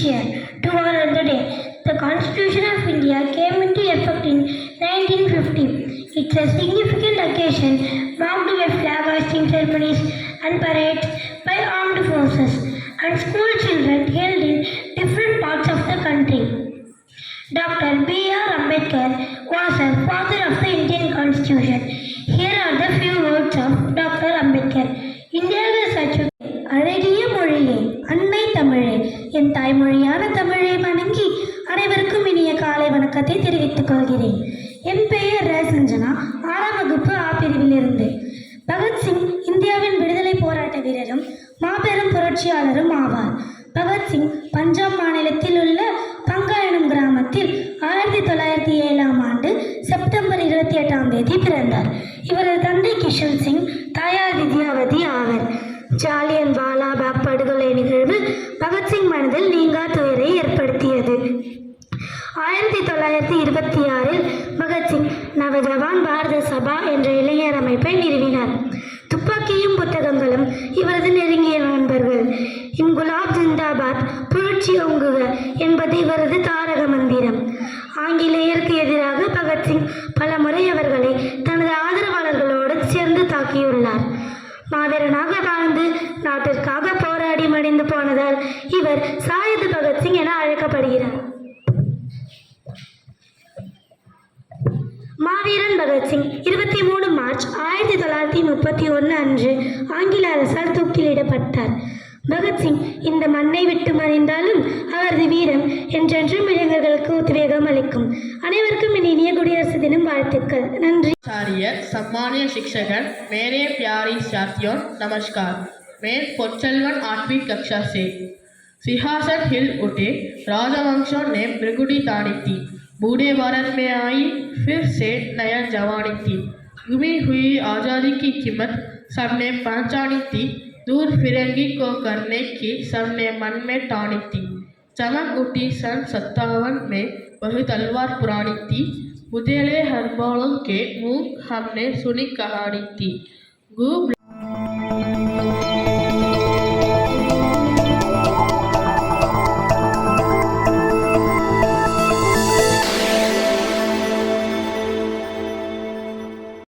year to honor the day. The Constitution of India came into effect in 1950. It's a significant occasion marked by flag hoisting ceremonies and parades by armed forces and school children held in different parts of the country. Dr. B.R. Ambedkar was a father of the Indian Constitution. Here are the few words of Dr. Ambedkar. இந்தியாவை சற்று அழகிய மொழியே, அன்னை தமிழே, என் தாய்மொழியான தமிழை வணங்கி அனைவருக்கும் இனிய காலை வணக்கத்தை தெரிவித்துக் கொள்கிறேன். என் பெயர் ரேசஞ்சனா, 6ஆம் வகுப்பு ஆ பிரிவிலிருந்து. பகத்சிங் இந்தியாவின் விடுதலை போராட்ட வீரரும் மாபெரும் புரட்சியாளரும் ஆவார். பகத்சிங் பஞ்சாப் மாநிலத்தில் உள்ள பங்கா எனும் கிராமத்தில் 1907ஆம் ஆண்டு செப்டம்பர் 28ஆம் தேதி பிறந்தார். இவரது தந்தை கிஷன் சிங், தாயார் வித்யாவதி ஆவர். ஜாலியன் வாலாபாக் படுகொலை நிகழ்வு பகத்சிங் மனதில் நீங்கா துயரை ஏற்படுத்தியது. 1926இல் பகத்சிங் நவஜவான் பாரத சபா என்ற இளைஞர் அமைப்பை நிறுவினார். துப்பாக்கியும் புத்தகங்களும் இவரது நெருங்கிய நண்பர்கள். இன்குலாப் ஜிந்தாபாத், புரட்சி ஓங்குக என்பது இவரது தாரக மந்திரம். ஆங்கிலேயருக்கு எதிராக பகத்சிங் பல முறை அவர்களை தனது ஆதரவாளர்களோடு சேர்ந்து தாக்கியுள்ளார். மாவீரனாக வாழ்ந்து நாட்டிற்காக போராடி மடிந்து போனதால் இவர் சாயது பகத்சிங் என அழைக்கப்படுகிறார். மாவீரன் பகத்சிங் 23 மார்ச் 1931 அன்று ஆங்கில அரசால் தூக்கிலிடப்பட்டார். பகத்சிங் இந்த மண்ணை விட்டு மறைந்தாலும் அவரது வீரம் என்றென்றும் இளைஞர்களுக்கு உத்வேகம் அளிக்கும். அனைவருக்கும் இனிய குடியரசு தினம் வாழ்த்துக்கள். நன்றி. सम्मानीय शिक्षकगण, मेरे प्यारी साथियों नमस्कार। मैं पोचलवन 8वीं कक्षा से। सिंहासन हिल उठे, राजवंशों ने भृगुटी ताड़ी थी, बूढ़े भारत में आई फिर से नया जवानी थी। गुमी हुई आज़ादी की कीमत सबने पहचानी थी, दूर फिरंगी को करने की सबने मन में ठानी थी। चमक उठी सन 57 में वही तलवार पुरानी थी, बुधेले हरबोलों के मुंह हमने सुनी कहानी थी।